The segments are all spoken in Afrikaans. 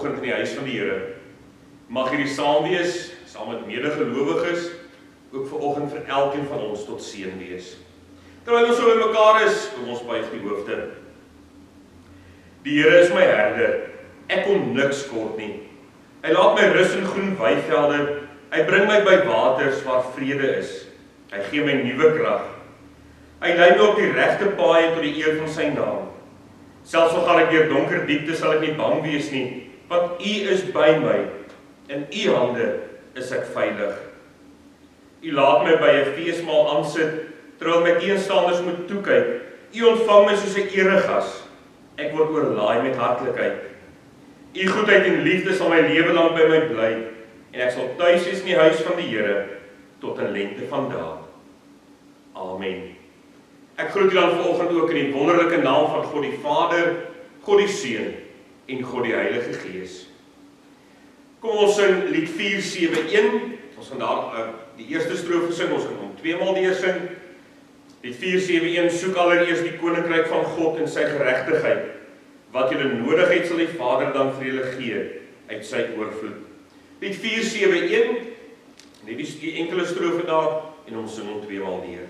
vanoggend in die huis van die Here. Mag hierdie saam wees, saam met medegelowiges, ook vanoggend vir elkeen van ons tot seën wees. Terwyl ons so by mekaar is, kom ons buig die hoofde. Die Here is my herder, ek kom niks kort nie. Hy laat my rus in groen weivelde, hy bring my by waters waar vrede is. Hy gee my nuwe krag. Hy lei my op die regte paaie tot die eer van sy naam. Selfs al gaan ek deur donker diepte, sal ek nie bang wees nie, want U is by my. In U hande is ek veilig. U laat my by 'n feesmaal aansit, terwyl my teenstanders moet toekyk. U ontvang my soos 'n eregas. Ek word oorlaai met hartlikheid. U goedheid en liefde sal my lewe lank by my bly, en ek sal tuis wees in die huis van die Here tot in lengte van dae. Amen. Ek groet julle dan vanoggend ook in die wonderlike naam van God die Vader, God die Seun en God die Heilige Gees. Kom ons sing lied 471. Ons gaan daar die eerste strofe sing, ons gaan hom tweemaal deur sing. Lied 471, soek allereers die koninkryk van God en sy geregtigheid. Wat julle nodig het, sal die Vader dan vir julle gee uit sy oorvloed. Lied 471, net die enkele strofe daar en ons sing hom tweemaal deur.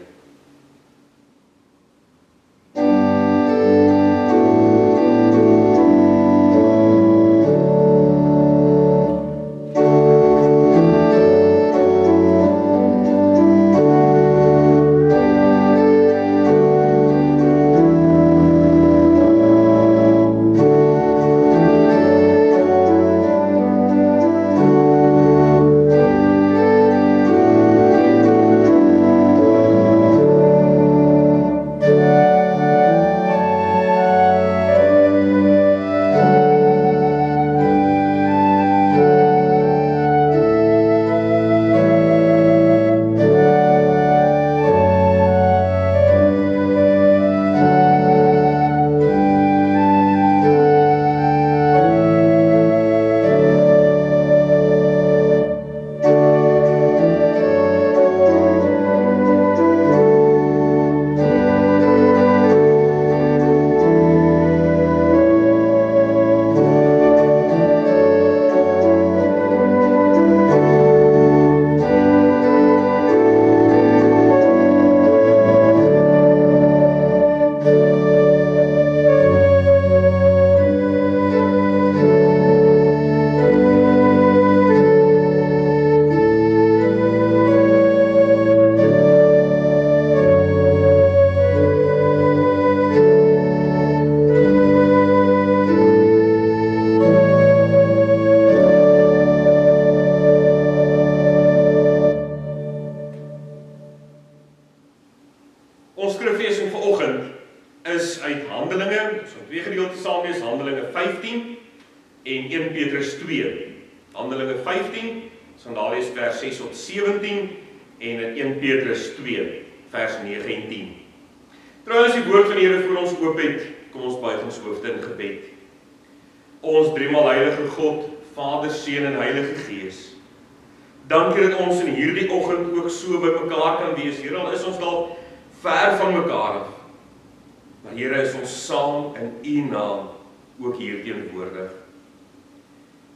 Ons skriflesing vanoggend is uit Handelinge, ons gaan twee gedeeltes saam lees, Handelinge 15 en 1 Petrus 2. Handelinge 15, ons gaan daar lees vers 6 tot 17 en in 1 Petrus 2, vers 9 en 10. Terwyl ons die woord van die Here voor ons oop het, kom ons buig ons hoofde in gebed. Ons driemaal heilige God, Vader, Seun en Heilige Gees, dankie dat ons in hierdie oggend ook so by mekaar kan wees. Here, al is ons dalk ver van mekaar af, maar Here, is ons saam in U naam ook hier teenwoordig.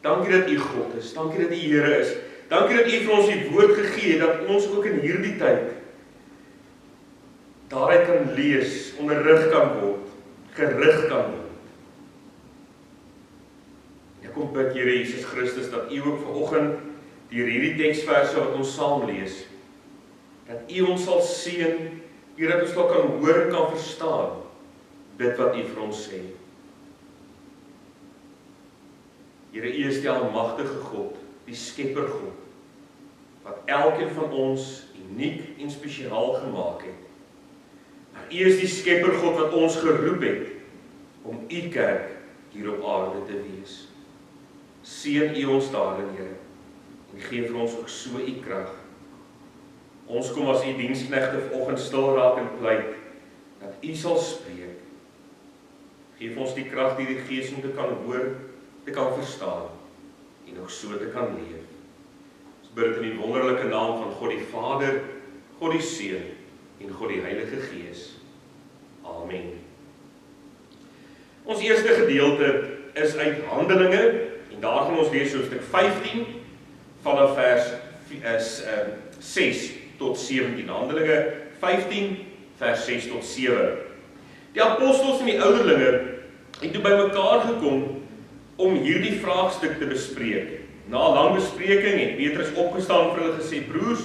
Dankie dat U God is, dankie dat U Here is, dankie dat U vir ons die woord gegee het, dat ons ook in hierdie tyd daaruit kan lees, onderrig kan word, gerig kan word. Ek kom bid, Here Jesus Christus, dat U ook vanoggend deur hierdie teksverse wat ons saam lees, dat U ons sal seën, Here, dat ons kan hoor en kan verstaan dit wat U vir ons sê. Here, U is die almagtige God, die skepper God, wat elkeen van ons uniek en spesiaal gemaak het. Maar U is die skepper God wat ons geroep het om U kerk hier op aarde te wees. Seën U ons daarin, Here, en gee vir ons ook so U krag. Ons kom as U diensknegte vanoggend stil raak en pleit, dat U sal spreek. Geef ons die krag deur die Gees om te kan hoor, te kan verstaan, en ook so te kan leef. Ons bid in die wonderlike naam van God die Vader, God die Seun, en God die Heilige Gees. Amen. Ons eerste gedeelte is uit Handelinge, en daar gaan ons lees hoofstuk 15 vanaf vers 6 tot 17. Handelinge 15 vers 6 tot 7. Die apostels en die ouderlinge het toe bymekaar gekom om hierdie vraagstuk te bespreek. Na 'n lang bespreking het Petrus opgestaan vir hulle gesê: "Broers,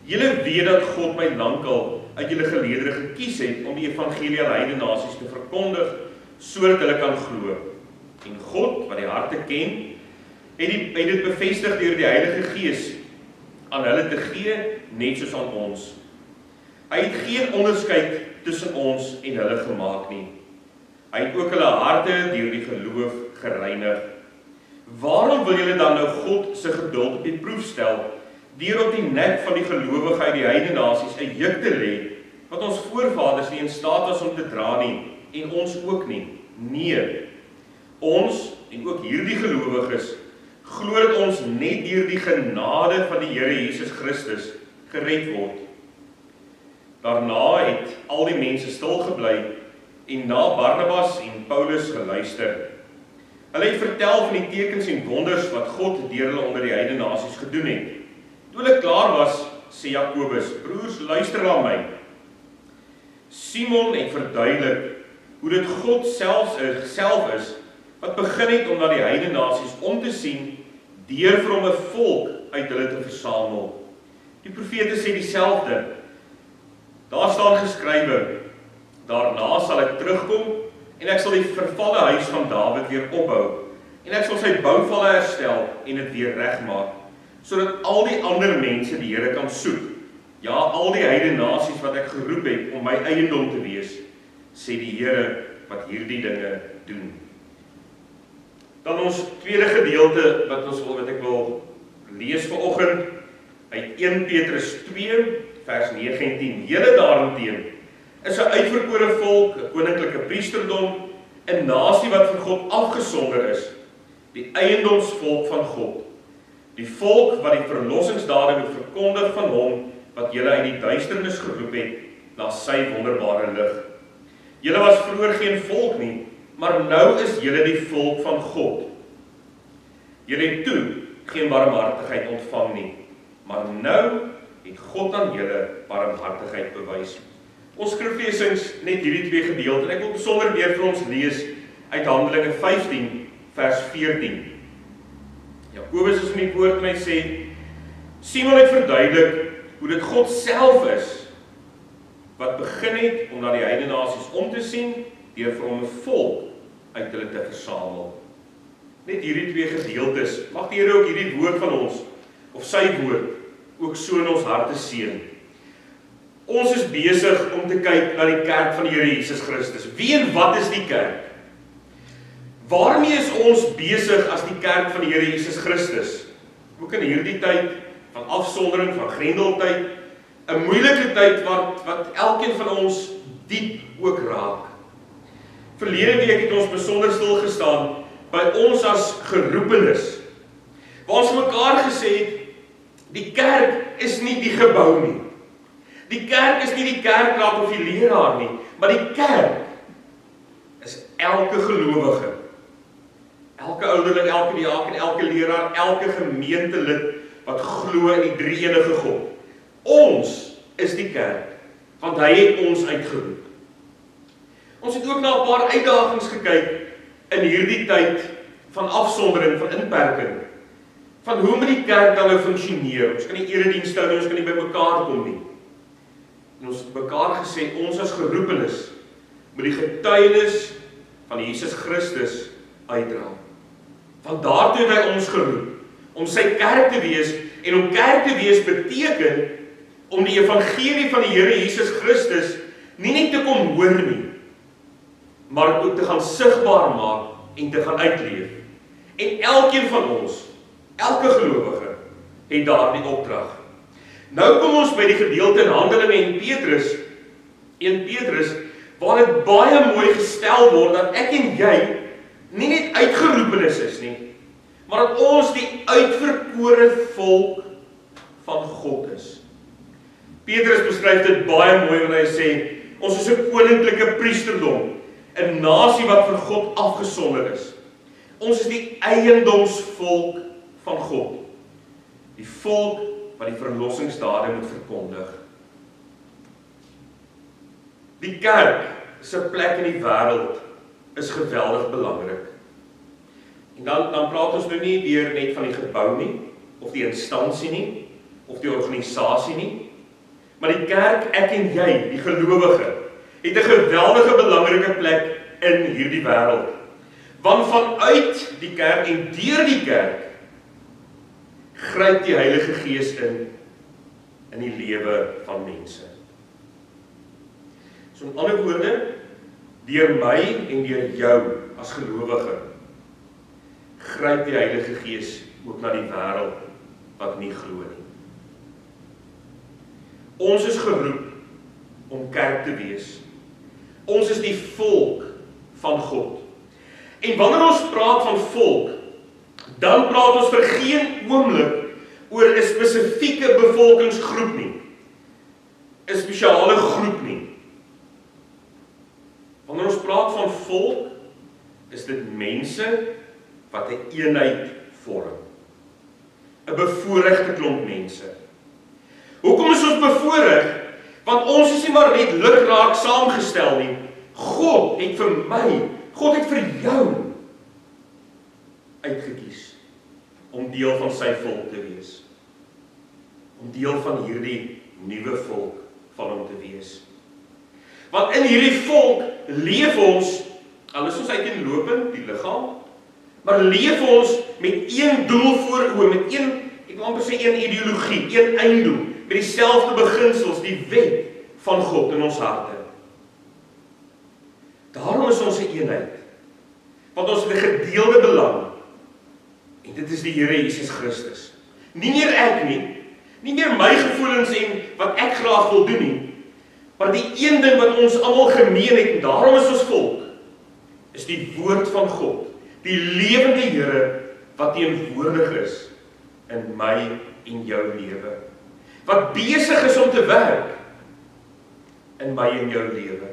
julle weet dat God my lankal uit julle geleedere gekies het om die evangelie aan heidene nasies te verkondig, sodat hulle kan glo. En God, wat die harte ken, het dit bevestig deur die Heilige Gees aan hulle te gee, net soos aan ons. Hy het geen onderskeid tussen ons en hulle gemaak nie. Hy het ook hulle harte deur die geloof gereinig. Waarom wil julle dan nou God se geduld op die proef stel, deur op die nek van die gelowige uit die heidene nasies 'n juk te lê, wat ons voorvaders nie in staat was om te dra nie, en ons ook nie? Nee, ons, en ook hierdie gelowiges, glo dat ons net deur die genade van die Here Jesus Christus gered word." Daarna het al die mense stil gebly en na Barnabas en Paulus geluister. Hulle het vertel van die tekens en wonders wat God deur hulle onder die heidene nasies gedoen het. Toe hulle klaar was, sê Jakobus: "Broers, luister na my. Simon het verduidelik hoe dit God self is wat begin het om na die heidene nasies om te sien deur vir hom 'n volk uit hulle te versamel. Die profete sê dieselfde. Daar staan geskrywe: Daarna sal ek terugkom en ek sal die vervalle huis van Dawid weer opbou en ek sal sy bouvalle herstel en dit weer regmaak, sodat al die ander mense die Here kan soek. Ja, al die heidene nasies wat ek geroep het om my eiendom te wees, sê die Here wat hierdie dinge doen." Dan ons tweede gedeelte wat ek wil lees vanoggend uit 1 Petrus 2 vers 9 en 10. "Julle daarenteen is 'n uitverkore volk, 'n koninklike priesterdom, 'n nasie wat vir God afgesonder is, die eiendomsvolk van God, die volk wat die verlossingsdade moet verkondig van hom wat julle uit die duisternis geroep het na sy wonderbare lig. Julle was vroeër geen volk nie, maar nou is julle die volk van God. Julle het toe geen barmhartigheid ontvang nie, maar nou het God aan julle barmhartigheid bewys." Ons skriflesings net hierdie twee gedeelte, en ek wil besonder weer vir ons lees uit Handelinge 15 vers 14. Jakobus is in die woord en hy sê: "Simon het verduidelik hoe dit God self is wat begin het om na die heidene nasies om te sien deur vir hom 'n volk uit hulle te versamel." Net hierdie twee gedeeltes, mag die Here ook hierdie woord van ons, of sy woord, ook so in ons harte seën. Ons is besig om te kyk na die kerk van die Here Jesus Christus. Wie en wat is die kerk? Waarmee is ons besig as die kerk van die Here Jesus Christus? Ook in hierdie tyd van afsondering, van grendeltyd, 'n moeilike tyd wat elkeen van ons diep ook raak. Verlede week het ons besonder stil gestaan by ons as geroepenes, waar ons mekaar gesê het, die kerk is nie die gebou nie. Die kerk is nie die kerkraad of die leraar nie, maar die kerk is elke gelowige, elke ouderling, elke diaken, elke leraar, elke gemeentelid wat glo in die drie-enige God. Ons is die kerk, want hy het ons uitgeroep. Ons het ook na 'n paar uitdagings gekyk in hierdie tyd van afsondering, van inperking, van hoe moet die kerk dan nou funksioneer? Ons kan nie eredienste hou, ons kan nie by mekaar kom nie. En ons het mekaar gesê, ons as geroepenes moet die getuienis van Jesus Christus uitdra. Want daartoe het hy ons geroep, om sy kerk te wees, en om kerk te wees beteken, om die evangelie van die Here Jesus Christus nie net te kom hoor nie, maar ook te gaan sigbaar maak en te gaan uitleef. En elkeen van ons, elke gelowige, het daardie opdrag. Nou kom ons by die gedeelte in Handelinge en Petrus, 1 Petrus, waar dit baie mooi gestel word dat ek en jy nie net uitgeroepenes is nie, maar dat ons die uitverkore volk van God is. Petrus beskryf dit baie mooi wanneer hy sê, ons is 'n koninklike priesterdom, 'n nasie wat vir God afgesonder is. Ons is die eiendomsvolk van God. Die volk wat die verlossingsdade moet verkondig. Die kerk se plek in die wêreld is geweldig belangrik. En dan praat ons nou nie weer net van die gebou nie, of die instansie nie, of die organisasie nie, maar die kerk, ek en jy, die gelowige, het 'n geweldige belangrike plek in hierdie wêreld. Want vanuit die kerk en deur die kerk gryp die Heilige Gees in die lewe van mense. So in ander woorde, deur my en deur jou as gelowige gryp die Heilige Gees ook na die wêreld wat nie glo nie. Ons is geroep om kerk te wees. Ons is die volk van God. En wanneer ons praat van volk, dan praat ons vir geen oomblik oor 'n spesifieke bevolkingsgroep nie. 'n Spesiale groep nie. Wanneer ons praat van volk, is dit mense wat 'n eenheid vorm. 'n Bevoorregte klomp mense. Hoekom is ons bevoorreg? Want ons is nie maar net lukraak saamgestel nie. God het vir my, God het vir jou uitgekies om deel van sy volk te wees. Om deel van hierdie nuwe volk van hom te wees. Want in hierdie volk leef ons, al is ons uiteenlopend, die liggaam, maar leef ons met een doel voor oë, met een, ek wil amper sê een ideologie, een einddoel, met dieselfde beginsels, die wet van God in ons harte. Daarom is ons 'n eenheid, want ons het 'n gedeelde belang, en dit is die Here Jesus Christus. Nie meer ek nie, nie meer my gevoelens en wat ek graag wil doen nie, maar die een ding wat ons almal gemeen het, en daarom is ons volk, is die woord van God, die lewende Here wat teenwoordig is in my en jou lewe. Wat besig is om te werk in my en jou lewe.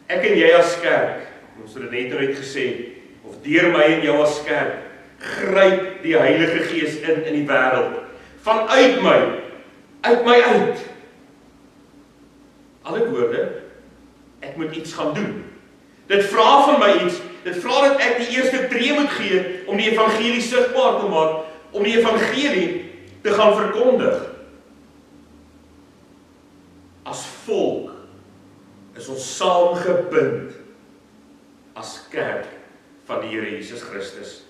Ek en jy as kerk, ons het dit net gesê, of deur my en jou as kerk, gryp die Heilige Gees in die wêreld, vanuit my, uit my uit. Alle woorde, ek moet iets gaan doen. Dit vra van my iets, dit vra dat ek die eerste tree moet gee om die evangelie sigbaar te maak, om die evangelie te gaan verkondig. As volk is ons saamgebind as kerk van die Here Jesus Christus.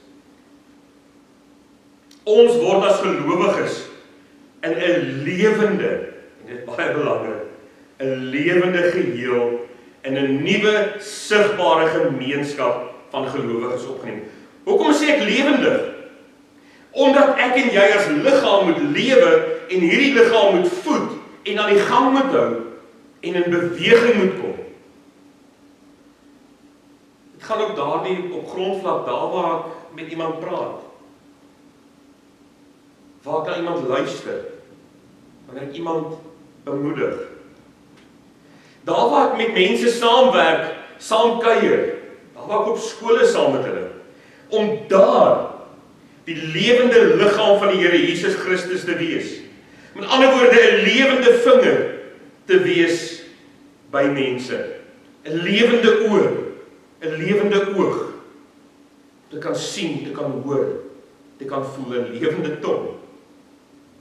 Ons word as gelowiges in 'n lewende, en dit is baie belangrik, 'n lewende geheel in 'n nuwe sigbare gemeenskap van gelowiges opgeneem. Hoekom sê ek lewendig? Omdat ek en jy as liggaam moet lewe en hierdie liggaam moet voed en aan die gang moet hou en in beweging moet kom. Dit gaan ook daardie op grondvlak, daar waar ek met iemand praat. Waar kan iemand luister? Wanneer ek iemand bemoedig. Daar waar ek met mense saamwerk, saam kuier, daar waar ek op skole saam met hulle, om daar die lewende liggaam van die Here Jesus Christus te wees. Met ander woorde, 'n lewende vinger te wees by mense. 'n Lewende oor, 'n lewende oog. Te kan sien, te kan hoor, te kan voel, 'n lewende tong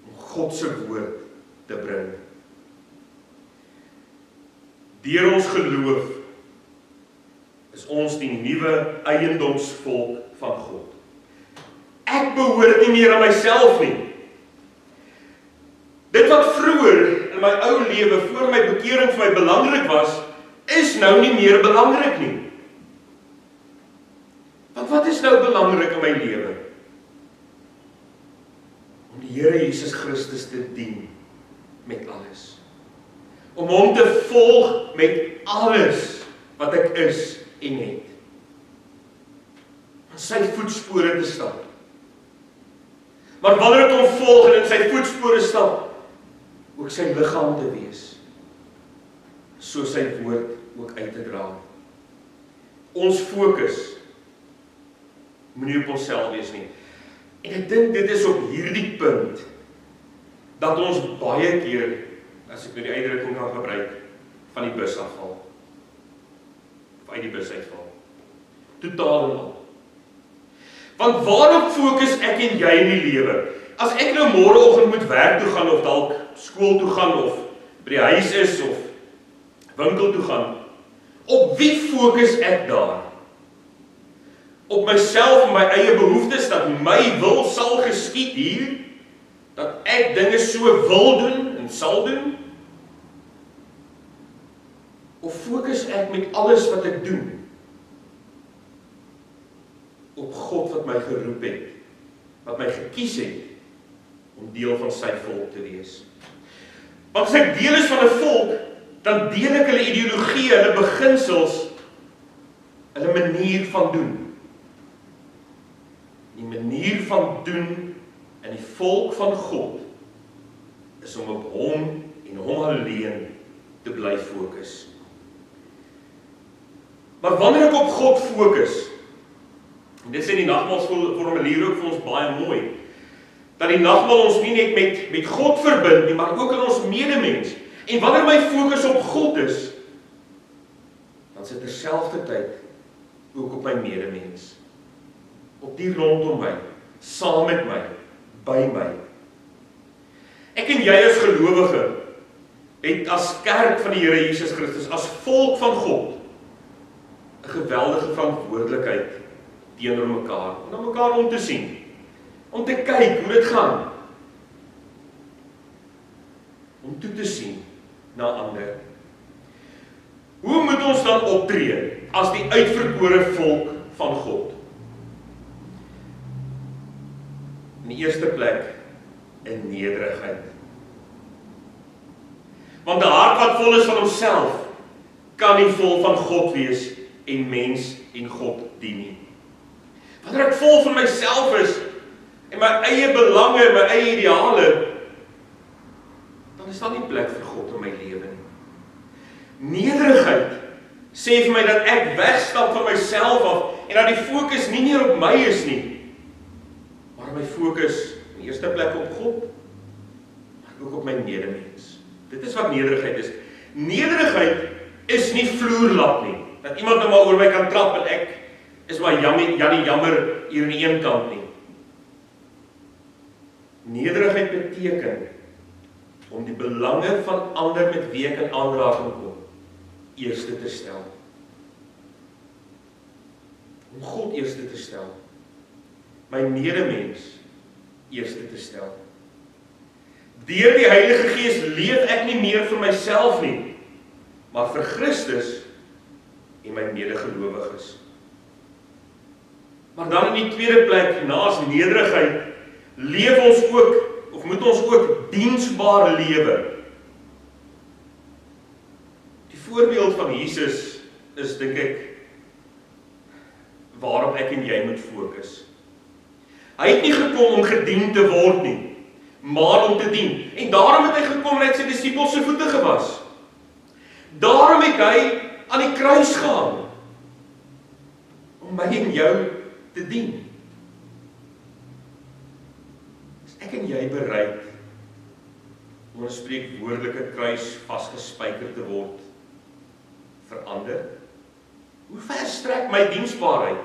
om God se woord te bring. Deur ons geloof is ons die nuwe eiendomsvolk van God. Ek behoort nie meer aan myself nie. Dit wat vroeër in my ou lewe voor my bekering vir my belangrik was, is nou nie meer belangrik nie. Want wat is nou belangrik in my lewe? Om die Here Jesus Christus te dien met alles. Om hom te volg met alles wat ek is en het. In sy voetspore te stap. Maar wanneer ek hom volg en in sy voetspore stap, ook sy liggaam te wees, so sy woord ook uit te dra. Ons fokus moenie op onsself wees nie. En ek dink dit is op hierdie punt, dat ons baie keer, as ek nou die uitdrukking kan gebruik, van die bus afval. Of uit die bus uitval. Totaal en al. Want waarop fokus ek en jy in die lewe? As ek nou môreoggend moet werk toe gaan, of dalk skool toe gaan, of by die huis is, of winkel toe gaan, op wie fokus ek daar? Op myself en my eie behoeftes, dat my wil sal geskied hier, dat ek dinge so wil doen en sal doen? Of fokus ek met alles wat ek doen op God wat my geroep het, wat my gekies het om deel van sy volk te wees? Want as ek deel is van 'n volk, dan deel ek hulle ideologie, hulle beginsels, hulle manier van doen. Die manier van doen in die volk van God is om op hom en hom alleen te bly fokus. Maar wanneer ek op God fokus, en dit sê die nagmaalsformulier ook vir ons baie mooi, dat die nagmaal ons nie net met God verbind nie, maar ook in ons medemens. En wanneer my fokus op God is, dan sit terselfdertyd ook op my medemens. Op die rondom my, saam met my, by my. Ek en jy as gelowige het as kerk van die Here Jesus Christus, as volk van God, 'n geweldige verantwoordelikheid teenoor mekaar, om na mekaar om te sien, om te kyk hoe dit gaan, om toe te sien na ander. Hoe moet ons dan optree as die uitverkore volk van God? In die eerste plek, in nederigheid. Want 'n hart wat vol is van homself, kan nie vol van God wees en mens en God dien nie. Wanneer ek vol van myself is, en my eie belange, my eie ideale, dan is daar nie plek vir God in my lewe nie. Nederigheid sê vir my dat ek wegstap van myself af, en dat die fokus nie meer op my is nie, maar my fokus in die eerste plek op God, maar ook op my medemens. Dit is wat nederigheid is. Nederigheid is nie vloerlap nie, dat iemand nou maar oor my kan trap en ek is maar Jannie jammer hier aan die een kant nie. Nederigheid beteken om die belange van ander met wie ek in aanraking kom, eerste te stel. Om God eerste te stel. My medemens eerste te stel. Deur die Heilige Gees leef ek nie meer vir myself nie, maar vir Christus en my medegelowiges. Maar dan in die tweede plek, naas nederigheid, leef ons ook, of moet ons ook diensbaar lewe. Die voorbeeld van Jesus is, dink ek, waarop ek en jy moet fokus. Hy het nie gekom om gedien te word nie, maar om te dien. En daarom het hy gekom en hy het sy disippels se voete gewas. Daarom het hy aan die kruis gegaan, om my en jou te dien. Is ek en jy bereid om 'n spreekwoordelike kruis vasgespijker te word vir ander? Hoe ver strek my diensbaarheid?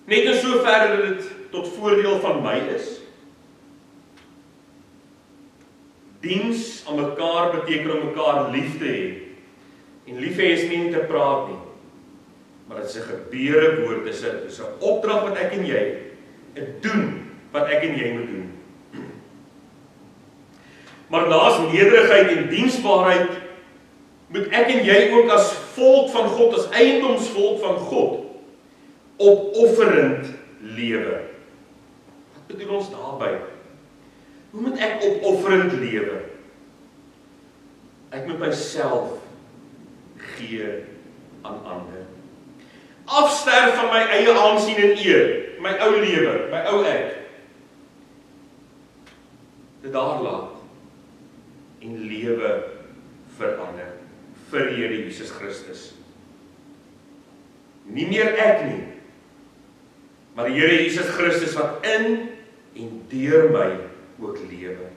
Net in sover dat dit tot voordeel van my is? Diens aan mekaar beteken om mekaar lief te hê. En lief hê is nie om te praat nie, maar dit is 'n gebeure woord, dit is 'n opdrag wat ek en jy, 'n doen wat ek en jy moet doen. Maar naas nederigheid en diensbaarheid, moet ek en jy ook as volk van God, as eiendomsvolk van God, opofferend lewe. Wat bedoel ons daarby? Hoe moet ek opofferend lewe? Ek moet myself gee aan ander. Afsterf van my eie aansien en eer, my ou lewe, my ou ek. Dit daar laat en lewe vir ander, vir Here Jesus Christus. Nie meer ek nie, maar die Here Jesus Christus wat in en deur my ook lewe.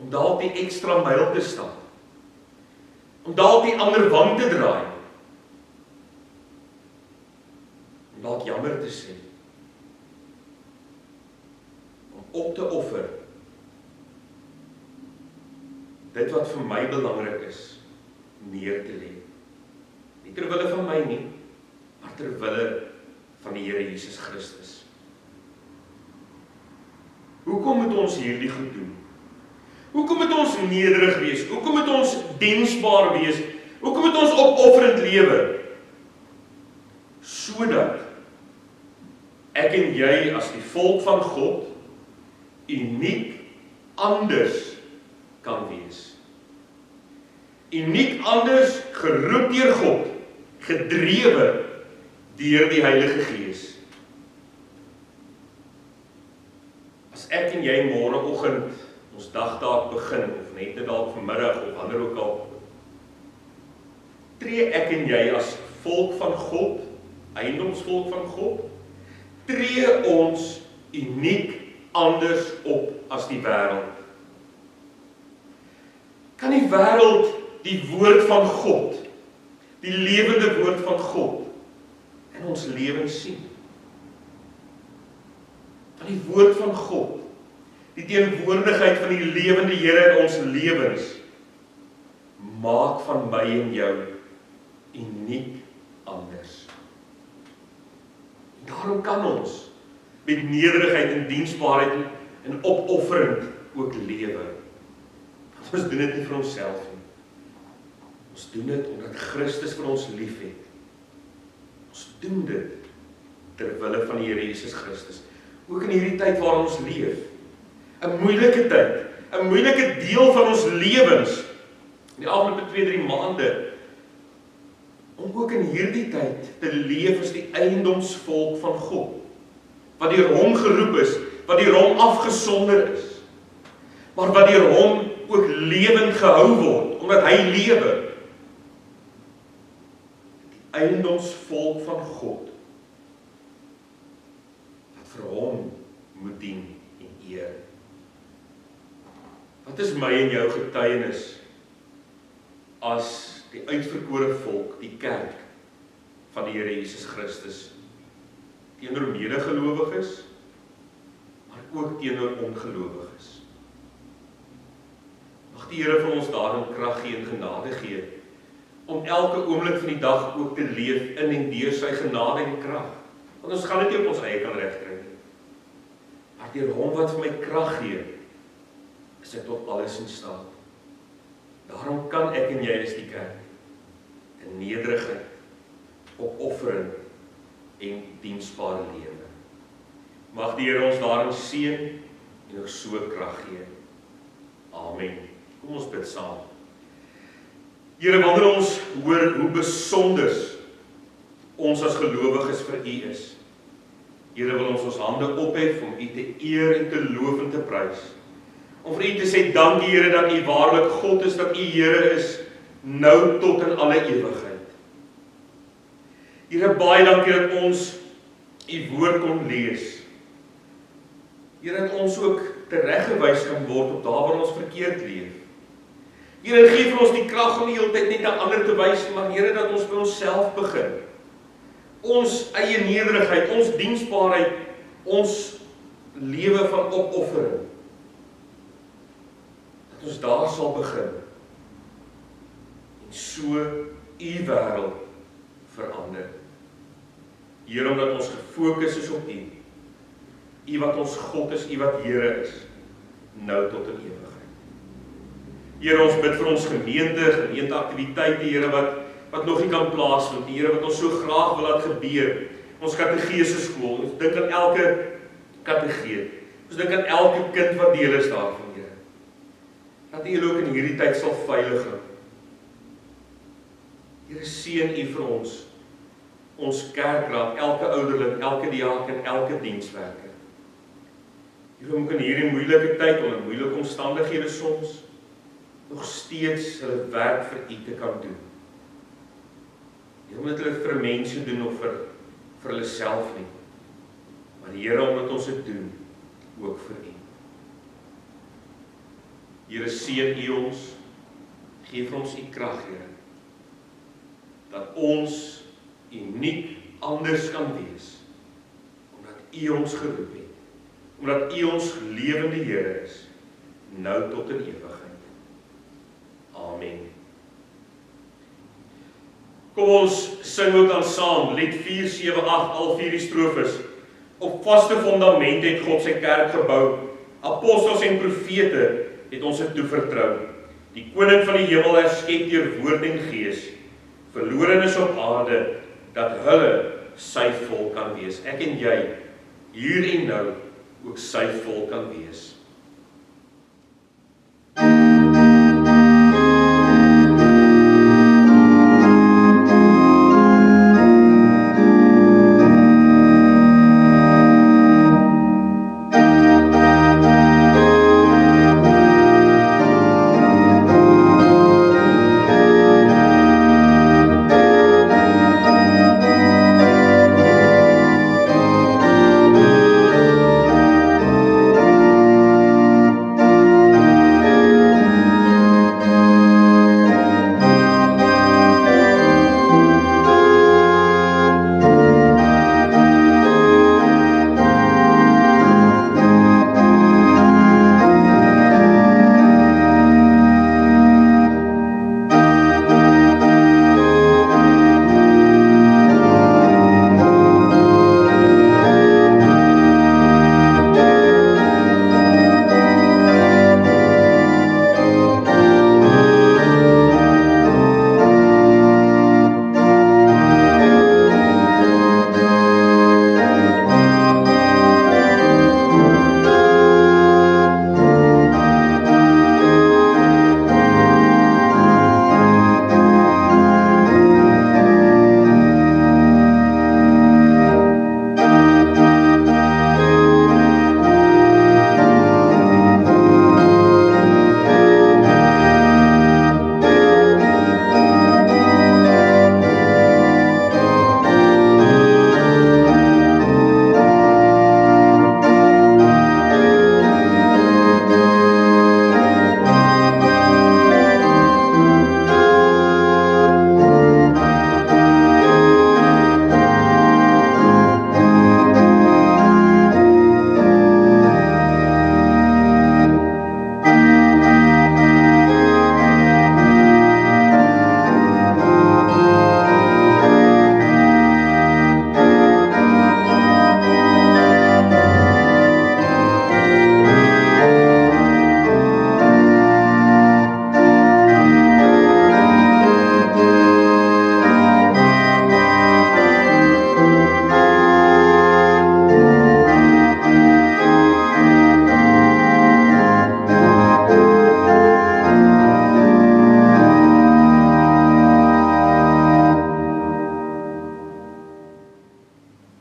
Om dalk die ekstra myl te stap, om dalk die ander wang te draai, om dalk jammer te sê, om op te offer, dit wat vir my belangrik is, neer te lê. Nie ter wille van my nie, maar ter wille van die Here Jesus Christus. Hoekom moet ons hierdie goed doen? Hoekom moet ons nederig wees? Hoekom moet ons diensbaar wees? Hoekom moet ons opofferend lewe? Sodat ek en jy as die volk van God uniek anders kan wees. Uniek anders, geroep deur God, gedrewe deur die Heilige Gees. As ek en jy môreoggend ons dagtaak begin, of net dalk vanmiddag, of wanneer ook al, tree ek en jy as volk van God, eiendomsvolk van God, tree ons uniek anders op as die wêreld. Kan die wêreld die woord van God, die lewende woord van God, in ons lewens sien? Kan die woord van God, die teenwoordigheid van die lewende Here in ons lewens, maak van my en jou uniek anders. Daarom kan ons met nederigheid en diensbaarheid en opofferend ook lewe. Want ons doen dit nie vir onsself nie. Ons doen dit omdat Christus vir ons lief het. Ons doen dit ter wille van die Here Jesus Christus. Ook in hierdie tyd waarin ons leef. 'n moeilike tyd, 'n moeilike deel van ons lewens, in die afgelope 2-3 maande, om ook in hierdie tyd te leef as die eiendomsvolk van God, wat deur hom geroep is, wat deur hom afgesonder is, maar wat deur hom ook lewend gehou word, omdat hy lewe. Die eiendomsvolk van God, wat vir hom moet dien en eer. Wat is my en jou getuienis as die uitverkore volk, die kerk van die Here Jesus Christus, teenoor medegelowiges, maar ook teenoor ongelowiges? Mag die Here vir ons daarin krag gee en genade gee, om elke oomblik van die dag ook te leef in en deur sy genade en krag. Want ons gaan dit nie op ons eie kan regkry nie. Maar deur hom wat vir my krag gee, is ek tot alles in staat. Daarom kan ek en jy as die kerk in nederigheid, opoffering en diensbare lewe. Mag die Here ons daarin seën en ons so krag gee. Amen. Kom ons bid saam. Here, wanneer ons hoor hoe besonder ons as gelowiges vir U is, Here, wil ons hande ophef om U te eer en te loof en te prys. Om vir U te sê dankie, Here, dat U waarlik God is, dat U Here is, nou tot in alle ewigheid. Here, baie dankie dat ons U woord kon lees. Here, dat ons ook tereggewys kan word op daar waar ons verkeerd leef. Here, gee vir ons die krag om die hele tyd net na ander te wys, maar Here, dat ons by onsself begin. Ons eie nederigheid, ons diensbaarheid, ons lewe van opoffering. Dat ons daar sal begin. En so U wêreld verander. Here, omdat ons gefokus is op U. U wat ons God is, U wat Here is, nou tot in ewigheid. Here, ons bid vir ons gemeenteaktiwiteite, Here, wat nog nie kan plaasvind, Here, wat ons so graag wil laat gebeur. Ons kategese skool, ons dink aan elke kategeet. Ons dink aan elke kind wat deel is daarvan, Here. Dat U ook in hierdie tyd sal veilig hou. Here, seën U vir ons kerkraad, elke ouderling, elke diaken, elke dienswerker. Here, om in hierdie moeilike tyd, onder moeilike omstandighede soms, nog steeds hulle werk vir U te kan doen. Omdat hulle vir mense doen of vir vir hulle self nie, maar Here, omdat ons dit doen, ook vir U. Here, seën U ons, gee vir ons U krag, Here, dat ons uniek anders kan wees, omdat U ons geroep het, omdat U ons lewende Here is, nou tot in ewigheid. Amen. Kom ons sing ook dan saam, lied 478, al 4 die strofes. Op vaste fundament het God sy kerk gebou, apostels en profete het ons dit toevertrou. Die koning van die hemel herskep deur woord en gees, verlorenes op aarde, dat hulle sy volk kan wees. Ek en jy, hier en nou, ook sy volk kan wees.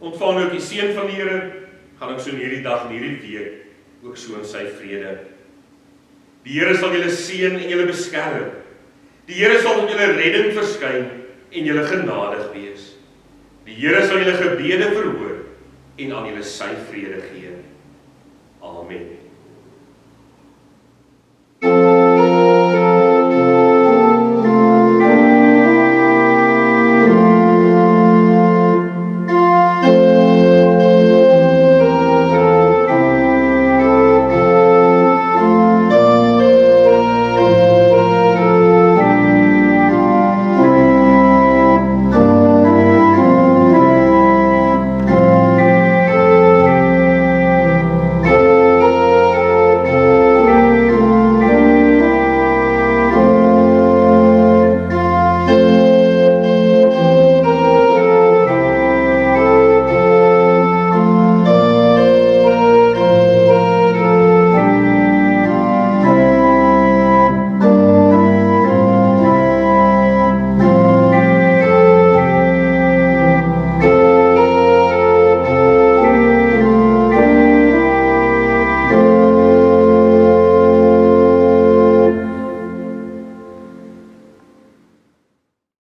Ontvang ook die seën van die Here, gaan ook so in hierdie dag en hierdie week, ook so in sy vrede. Die Here sal julle seën en julle beskerm. Die Here sal tot julle redding verskyn en julle genadig wees. Die Here sal julle gebede verhoor en aan julle sy vrede gee. Amen.